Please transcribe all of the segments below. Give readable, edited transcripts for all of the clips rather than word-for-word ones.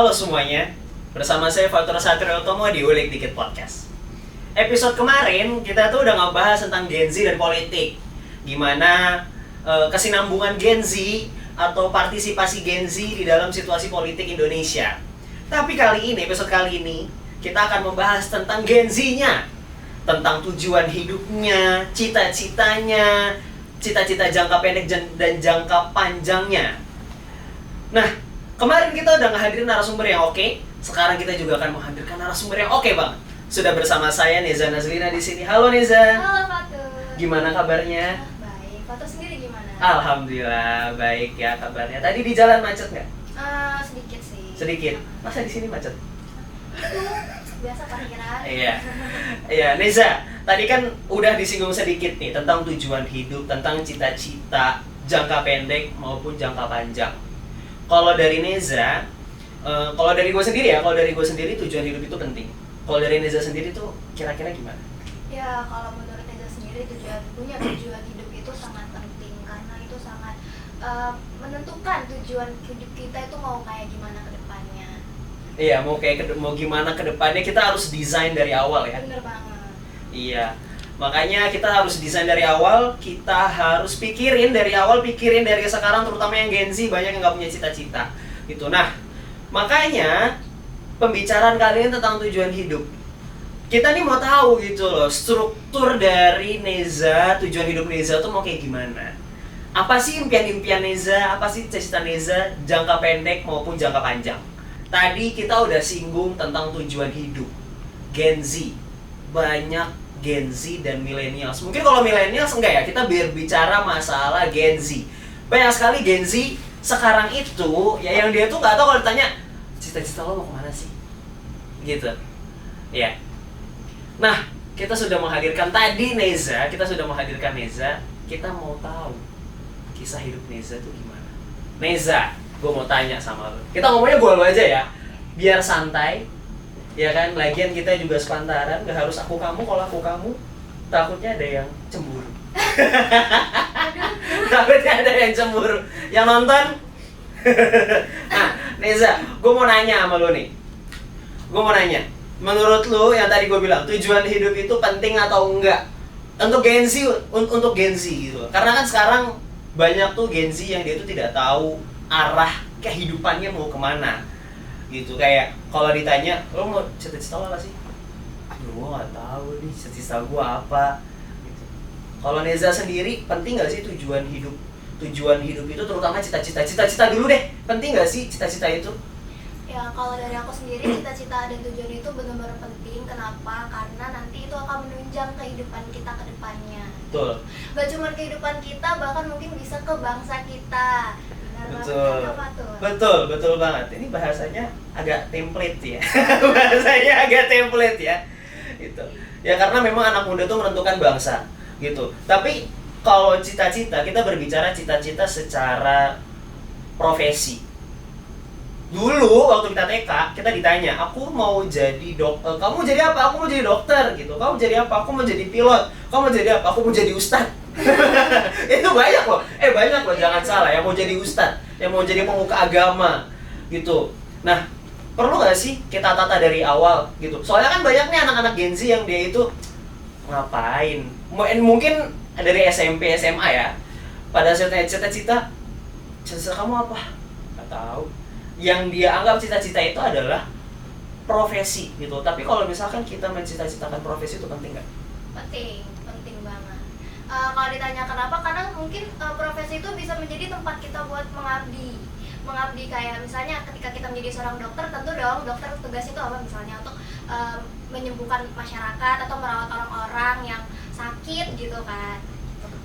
Halo semuanya, bersama saya Fatur Satriotomo di Ulik Dikit Podcast. Episode kemarin kita tuh udah ngebahas tentang Gen Z dan politik. Gimana kesinambungan Gen Z atau partisipasi Gen Z di dalam situasi politik Indonesia. Tapi episode kali ini, kita akan membahas tentang Gen Z-nya. Tentang tujuan hidupnya, cita-citanya, cita-cita jangka pendek dan jangka panjangnya. Nah, kemarin kita udah ngehadirin narasumber yang oke. Sekarang kita juga akan menghadirkan narasumber yang oke banget. Sudah bersama saya Neza Nazlina di sini. Halo Neza. Halo Fatur. Gimana kabarnya? Baik. Fatur sendiri gimana? Alhamdulillah baik ya kabarnya. Tadi di jalan macet nggak? Sedikit sih. Sedikit. Masa di sini macet? Biasa parkiran. Iya, Neza. Tadi kan udah disinggung sedikit nih tentang tujuan hidup, tentang cita-cita jangka pendek maupun jangka panjang. Kalau dari Neza, kalau dari gue sendiri tujuan hidup itu penting. Kalau dari Neza sendiri tuh kira-kira gimana? Ya, kalau menurut Neza sendiri punya tujuan hidup itu sangat penting karena itu sangat menentukan tujuan hidup kita itu mau kayak gimana ke depannya. Iya, mau gimana ke depannya kita harus desain dari awal ya. Bener banget. Iya. Makanya kita harus desain dari awal, kita harus pikirin dari sekarang, terutama yang Gen Z banyak yang nggak punya cita-cita gitu. Nah, makanya pembicaraan kali ini tentang tujuan hidup. Kita nih mau tahu gitu loh, struktur dari Neza, tujuan hidup Neza tuh mau kayak gimana? Apa sih impian-impian Neza, apa sih cita-cita Neza, jangka pendek maupun jangka panjang? Tadi kita udah singgung tentang tujuan hidup Gen Z. Banyak Gen Z dan millennials. Mungkin kalau millennials enggak ya, kita berbicara masalah Gen Z. Banyak sekali Gen Z sekarang itu ya yang dia tuh nggak tahu kalau ditanya cita-cita lo mau kemana sih, gitu. Ya. Nah, kita sudah menghadirkan Neza. Kita mau tahu kisah hidup Neza tuh gimana. Neza, gue mau tanya sama lo. Kita ngomongnya gue lo aja ya, biar santai. Ya kan, lagian kita juga sepantaran, gak harus aku kamu. Kalau aku kamu, takutnya ada yang cemburu. Takutnya ada yang cemburu. Yang nonton. Nah, Neza, gue mau nanya sama lo nih. Menurut lo yang tadi gue bilang, tujuan hidup itu penting atau enggak? Untuk Gen Z gitu. Karena kan sekarang banyak tuh Gen Z yang dia tuh tidak tahu arah kehidupannya mau kemana. Gitu, kayak kalau ditanya lo mau cita-cita lo apa sih? Aduh, gue nggak tahu nih cita-cita gue apa gitu. Kalau Neza sendiri penting nggak sih tujuan hidup itu, terutama cita-cita dulu deh, penting nggak sih cita-cita itu? Ya, kalau dari aku sendiri cita-cita dan tujuan itu benar-benar penting. Kenapa? Karena nanti itu akan menunjang kehidupan kita ke depannya. Betul. Gak cuma kehidupan kita, bahkan mungkin bisa ke bangsa kita. Betul banget. Ini bahasanya agak template ya. Gitu. Ya karena memang anak muda tuh menentukan bangsa, gitu. Tapi kalau cita-cita, kita berbicara cita-cita secara profesi. Dulu waktu kita TK, kita ditanya, aku mau jadi dokter, kamu mau jadi apa? Aku mau jadi dokter, gitu. Kamu jadi apa? Aku mau jadi pilot. Kamu mau jadi apa? Aku mau jadi ustadz. Itu banyak loh, jangan salah, yang mau jadi ustadz, yang mau jadi pemuka agama, gitu. Nah, perlu nggak sih kita tata dari awal, gitu? Soalnya kan banyak nih anak-anak Gen Z yang dia itu ngapain? Mungkin dari SMP, SMA ya. Pada saat cita-cita kamu apa? Nggak tahu. Yang dia anggap cita-cita itu adalah profesi, gitu. Tapi kalau misalkan kita mencita-citakan profesi itu penting nggak? Penting banget. Kalau ditanya kenapa, karena mungkin profesi itu bisa menjadi tempat kita buat mengabdi kayak misalnya ketika kita menjadi seorang dokter, tentu dong dokter tugasnya itu apa, misalnya untuk menyembuhkan masyarakat atau merawat orang-orang yang sakit gitu kan,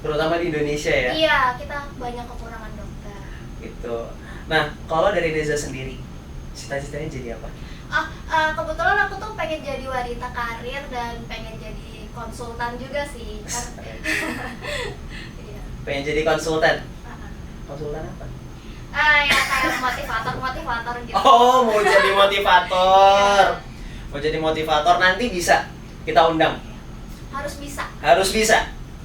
Terutama di Indonesia ya. Iya, kita banyak kekurangan dokter Gitu. Nah, kalau dari Neza sendiri, cita-citanya jadi apa? Kebetulan aku tuh pengen jadi wanita karir dan pengen jadi konsultan juga sih. Iya. Pengen jadi konsultan? Konsultan apa? Ya kayak motivator gitu. Oh, mau jadi motivator. Nanti bisa kita undang. Harus bisa.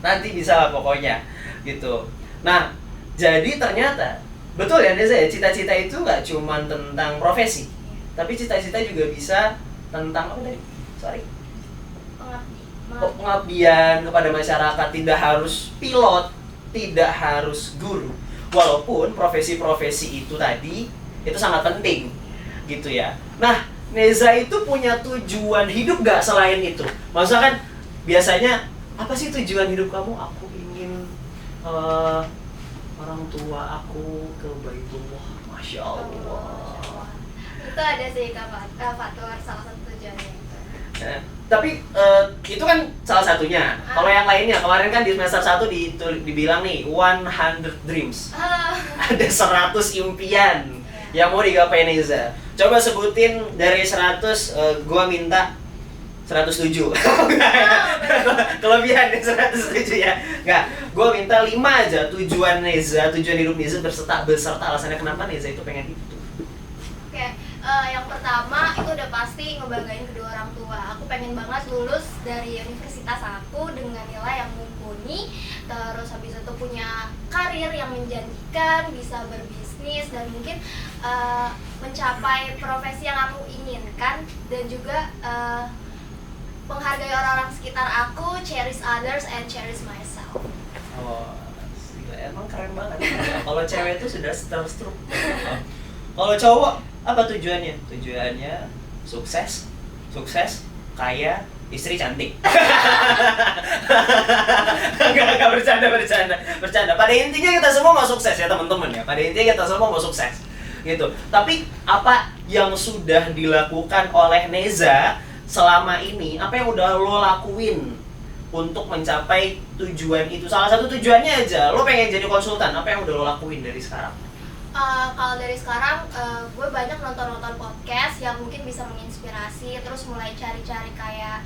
Nanti bisa lah pokoknya. Gitu. Nah, jadi ternyata betul ya Neza ya, cita-cita itu nggak cuma tentang profesi. Tapi cita-cita juga bisa tentang apa tadi? Sorry. Pengabdian kepada masyarakat, tidak harus pilot, tidak harus guru. Walaupun profesi-profesi itu tadi itu sangat penting gitu ya. Nah, Neza itu punya tujuan hidup gak selain itu? Maksudnya kan biasanya apa sih tujuan hidup kamu? Aku ingin orang tua aku ke Baitullah. Masya Allah. Itu ada sih Fatur, salah satu tujuannya itu. Tapi itu kan salah satunya. Kalau yang lainnya, kemarin kan di semester 1 dibilang nih 100 dreams. Ada 100 impian yang mau digapai Neza. Coba sebutin dari 100, gua minta 107. Kelebihan 107 ya. Enggak, gua minta 5 aja tujuan Neza, tujuan hidup Neza beserta alasannya kenapa Neza itu pengen itu. Oke, yang pertama itu udah pasti ngebanggain kedua orang tua. Aku pengen banget lulus dari universitas aku dengan nilai yang mumpuni, terus habis itu punya karir yang menjanjikan, bisa berbisnis dan mungkin mencapai profesi yang aku inginkan, dan juga menghargai orang-orang sekitar aku, cherish others and cherish myself. Oh, emang keren banget. Kalau cewek itu sudah starstruck. Kalau cowok apa tujuannya? Tujuannya sukses, kaya, istri cantik. Enggak bercanda. Pada intinya kita semua mau sukses ya teman-teman ya. Pada intinya kita semua mau sukses. Gitu. Tapi apa yang sudah dilakukan oleh Neza selama ini? Apa yang udah lo lakuin untuk mencapai tujuan itu? Salah satu tujuannya aja, lo pengen jadi konsultan. Apa yang udah lo lakuin dari sekarang? Kalau dari sekarang, gue banyak nonton podcast yang mungkin bisa menginspirasi. Terus mulai cari-cari kayak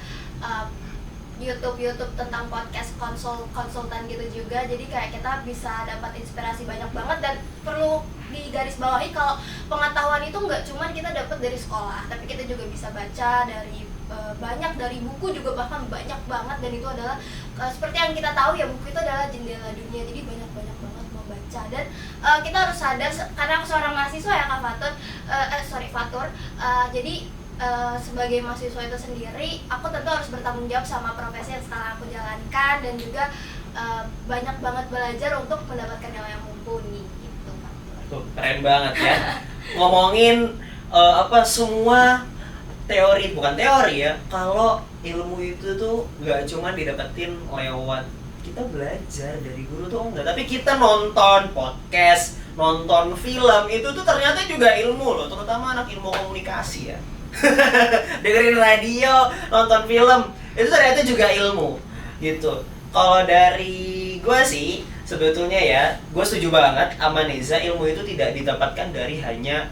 YouTube tentang podcast konsultan gitu juga. Jadi kayak kita bisa dapat inspirasi banyak banget. Dan perlu digarisbawahi kalau pengetahuan itu nggak cuma kita dapat dari sekolah, tapi kita juga bisa baca dari banyak dari buku juga, bahkan banyak banget. Dan itu adalah seperti yang kita tahu ya, buku itu adalah jendela dunia. Jadi banyak banget mau baca. Dan kita harus sadar, karena aku seorang mahasiswa ya Kak Fatur. Jadi sebagai mahasiswa itu sendiri, aku tentu harus bertanggung jawab sama profesi yang sekarang aku jalankan, dan juga banyak banget belajar untuk mendapatkan nilai yang mumpuni gitu. Tuh, keren banget ya. Ngomongin semua teori, bukan teori ya. Kalau ilmu itu tuh nggak cuma didapetin lewat kita belajar dari guru tuh enggak, tapi kita nonton podcast, nonton film, itu tuh ternyata juga ilmu loh, terutama anak ilmu komunikasi ya. Dengerin radio, nonton film, itu ternyata juga ilmu gitu. Kalau dari gue sih sebetulnya ya, gue setuju banget sama Neza, ilmu itu tidak didapatkan dari hanya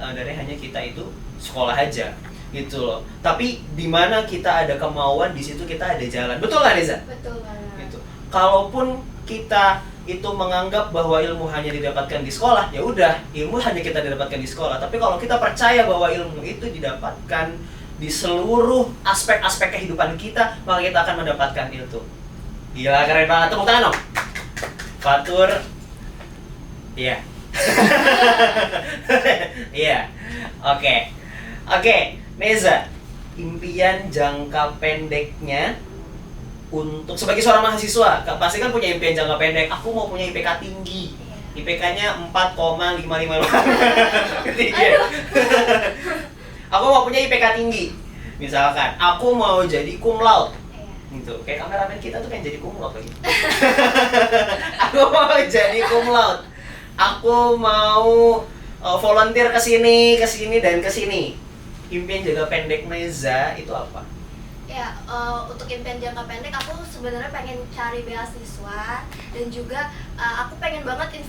kita itu sekolah aja gitu loh. Tapi di mana kita ada kemauan, di situ kita ada jalan. Betul nggak Neza? Betul banget. Gitu. Kalaupun kita itu menganggap bahwa ilmu hanya didapatkan di sekolah, ya udah, ilmu hanya kita didapatkan di sekolah. Tapi kalau kita percaya bahwa ilmu itu didapatkan di seluruh aspek-aspek kehidupan kita, maka kita akan mendapatkan itu. Gila, keren banget. Tepuk tangan dong. Fatur. Iya. Iya. Oke, Neza, impian jangka pendeknya untuk sebagai seorang mahasiswa, pasti kan punya impian jangka pendek. Aku mau punya IPK tinggi. IPK-nya 4,555. Aku mau punya IPK tinggi. Misalkan, aku mau jadi cum laude. Gitu. Kayak kameramen kita tuh pengen jadi cum laude lagi. Aku mau jadi cum laude. Aku mau volunteer ke sini dan ke sini. Impian jangka pendek Neza itu apa? Ya, untuk impian jangka pendek aku sebenarnya pengen cari beasiswa, dan juga aku pengen banget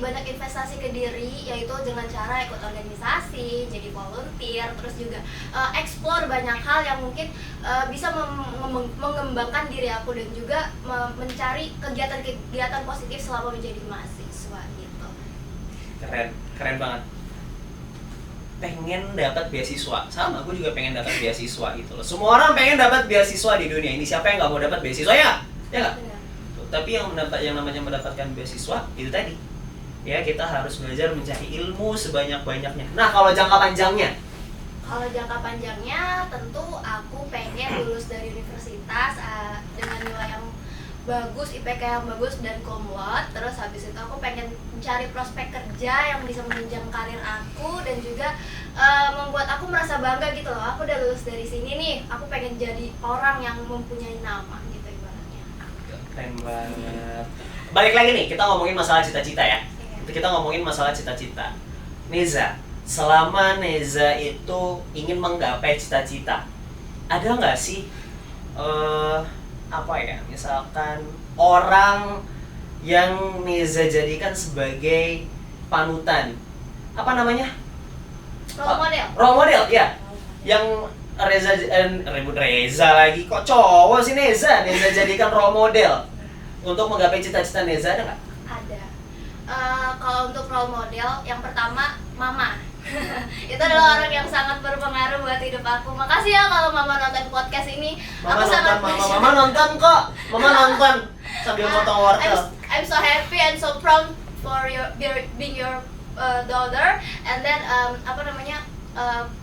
banyak investasi ke diri, yaitu dengan cara ikut organisasi, jadi volunteer, terus juga explore banyak hal yang mungkin bisa mengembangkan diri aku, dan juga mencari kegiatan positif selama menjadi mahasiswa gitu. Keren banget. Pengen dapat beasiswa, sama aku juga pengen dapat beasiswa gitu loh. Semua orang pengen dapat beasiswa di dunia ini. Siapa yang nggak mau dapat beasiswa ya? Ya nggak? Tapi yang namanya mendapatkan beasiswa itu tadi, ya kita harus belajar mencari ilmu sebanyak-banyaknya. Nah, kalau jangka panjangnya, Kalau jangka panjangnya tentu aku pengen lulus dari universitas dengan nilai yang bagus, IPK yang bagus dan cum laude. Terus habis itu aku pengen mencari prospek kerja yang bisa menunjang karir aku dan juga membuat aku merasa bangga gitu loh. Aku udah lulus dari sini nih, aku pengen jadi orang yang mempunyai nama gitu ibaratnya. Keren banget. Balik lagi nih, kita ngomongin masalah cita-cita ya. Kita ngomongin masalah cita-cita. Neza, selama Neza itu ingin menggapai cita-cita, ada nggak sih apa ya, misalkan orang yang Neza jadikan sebagai panutan, apa namanya? Role model. Role model, ya. Yang Reza lagi, kok cowok sih Neza jadikan role model untuk menggapai cita-cita Neza, ada nggak? Ada. Kalau untuk role model, yang pertama mama. Itu adalah orang yang sangat berpengaruh buat hidup aku. Makasih ya kalau mama nonton podcast ini. Mama Aku sangat mama nonton kok. Mama nonton sambil motong wortel. I'm so happy and so proud for being your daughter. And then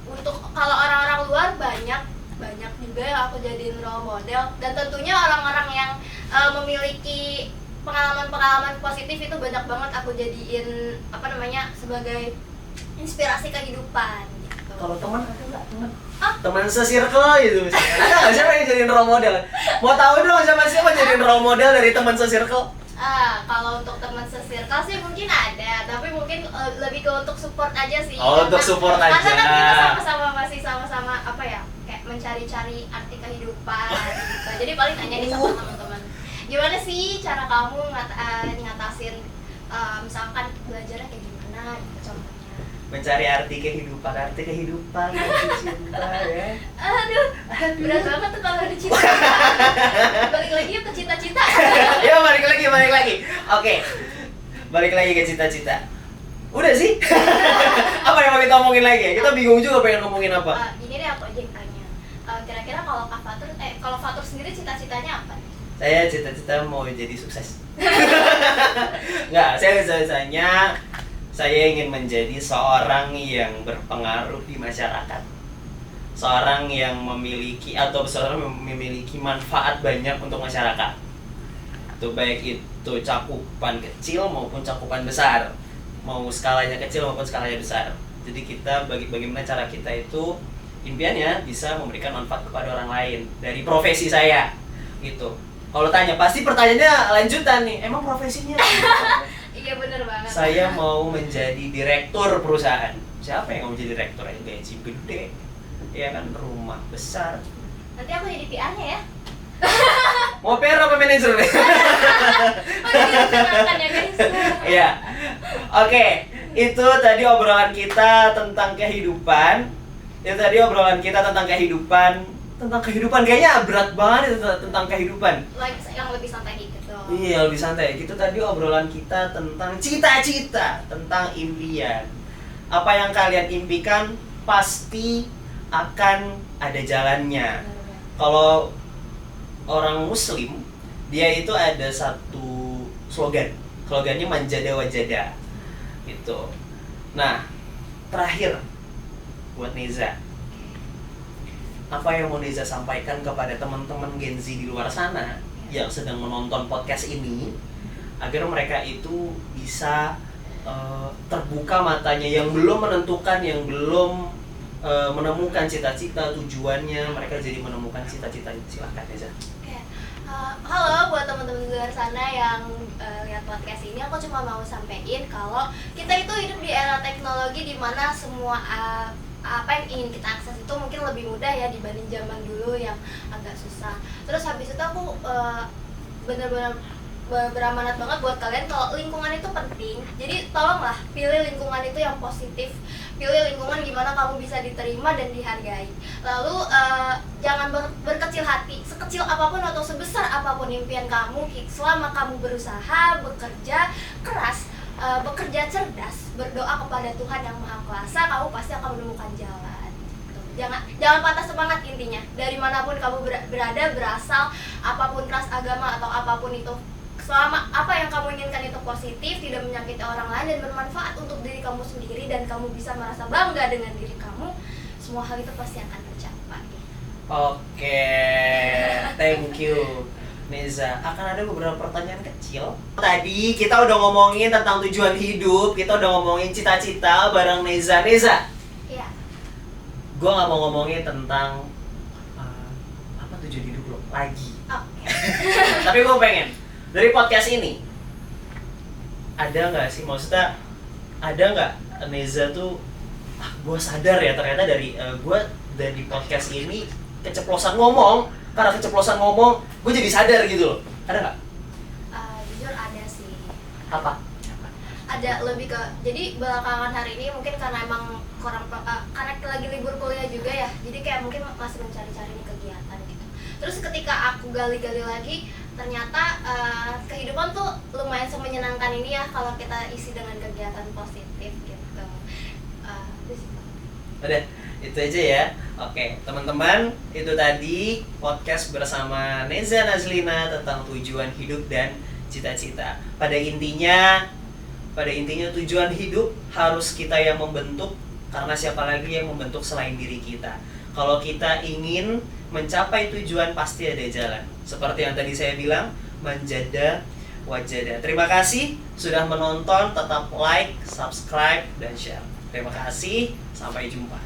untuk kalau orang-orang luar banyak juga yang aku jadiin role model, dan tentunya orang-orang yang memiliki pengalaman-pengalaman positif itu banyak banget aku jadiin sebagai inspirasi kehidupan gitu. Kalau teman ada nggak teman? Teman se-circle gitu misalnya. Ada nggak siapa yang jadiin role model? Mau tahu dong siapa jadiin role model dari teman se-circle? Kalau untuk teman se-circle sih mungkin ada, tapi mungkin lebih ke untuk support aja sih. Oh, untuk support aja. Karena kan kita masih sama-sama kayak mencari-cari arti kehidupan gitu. Jadi paling tanya nih sama teman-teman. Gimana sih cara kamu ngatasin misalkan belajarnya kayak gimana gitu contohnya. Mencari arti kehidupan, arti cinta ya. Aduh, berat banget tuh kalau ada cinta. Balik lagi yuk ke cita-cita. Ya balik lagi. Oke. Balik lagi ke cita-cita. Udah sih. Apa yang mau kita omongin lagi? Kita bingung juga pengen ngomongin apa. Ini deh aku aja yang tanya. Kira-kira kalau Fatur sendiri cita-citanya apa nih? Saya cita-cita mau jadi sukses. Nggak, saya ingin menjadi seorang yang berpengaruh di masyarakat. Seorang yang memiliki manfaat banyak untuk masyarakat. Itu baik itu cakupan kecil maupun cakupan besar. Mau skalanya kecil maupun skalanya besar. Jadi kita bagaimana cara kita itu impiannya bisa memberikan manfaat kepada orang lain dari profesi saya gitu. Kalau tanya pasti pertanyaannya lanjutan nih, emang profesinya apa? Iya bener banget. Saya mau menjadi direktur perusahaan. Siapa yang mau jadi direktur? Gaji gede, ya kan, rumah besar. Nanti aku jadi PR-nya ya. Mau PR apa manajer? Menyenangkan ya guys. Iya. Oke, itu tadi obrolan kita tentang kehidupan. Tentang kehidupan kayaknya berat banget itu tentang kehidupan. Yang lebih santai gitu. Iya, lebih santai. Itu tadi obrolan kita tentang cita-cita, tentang impian. Apa yang kalian impikan pasti akan ada jalannya. Kalau orang Muslim, dia itu ada satu slogannya manjada wajada. Gitu. Nah, terakhir buat Neza. Apa yang mau Neza sampaikan kepada teman-teman Gen Z di luar sana yang sedang menonton podcast ini agar mereka itu bisa terbuka matanya, yang belum menentukan, yang belum menemukan cita-cita tujuannya, mereka jadi menemukan cita-citanya. Silakan Neza. Halo buat teman-teman di luar sana yang lihat podcast ini, aku cuma mau sampein kalau kita itu hidup di era teknologi di mana semua apa yang ingin kita akses itu mungkin lebih mudah ya dibanding zaman dulu yang agak susah. Terus habis itu aku benar-benar beramanat banget buat kalian kalau lingkungan itu penting. Jadi tolonglah pilih lingkungan itu yang positif. Pilih lingkungan gimana kamu bisa diterima dan dihargai. Lalu jangan berkecil hati. Sekecil apapun atau sebesar apapun impian kamu, selama kamu berusaha, bekerja keras, bekerja cerdas, berdoa kepada Tuhan yang Maha Kuasa, kamu pasti akan menemukan jalan. Jangan patah semangat intinya. Dari manapun kamu berada, berasal, apapun ras, agama atau apapun itu, selama apa yang kamu inginkan itu positif, tidak menyakiti orang lain dan bermanfaat untuk diri kamu sendiri dan kamu bisa merasa bangga dengan diri kamu, semua hal itu pasti akan tercapai. Oke, thank you Neza. Akan ada beberapa pertanyaan kecil. Tadi kita udah ngomongin tentang tujuan hidup, kita udah ngomongin cita-cita bareng Neza. Neza, Iya. gue gak mau ngomongin tentang apa tujuan hidup lo lagi. Oke. Tapi gue pengen, dari podcast ini ada nggak sih, maksudnya ada nggak Neza tuh, gue sadar ya ternyata gue dari podcast ini keceplosan ngomong, karena keceplosan ngomong gue jadi sadar gitu loh. Ada nggak? Jujur ada sih. Apa? Ada lebih ke, jadi belakangan hari ini mungkin karena emang karena lagi libur kuliah juga ya, jadi kayak mungkin masih mencari-cari nih kegiatan gitu. Terus ketika aku gali-gali lagi, ternyata kehidupan tuh lumayan semenyenangkan ini ya kalau kita isi dengan kegiatan positif gitu. Itu sih. Udah, itu aja ya. Oke, teman-teman, itu tadi podcast bersama Neza Nazlina tentang tujuan hidup dan cita-cita. Pada intinya tujuan hidup harus kita yang membentuk, karena siapa lagi yang membentuk selain diri kita. Kalau kita ingin mencapai tujuan pasti ada jalan. Seperti yang tadi saya bilang, manjada wajada. Terima kasih sudah menonton, tetap like, subscribe, dan share. Terima kasih, sampai jumpa.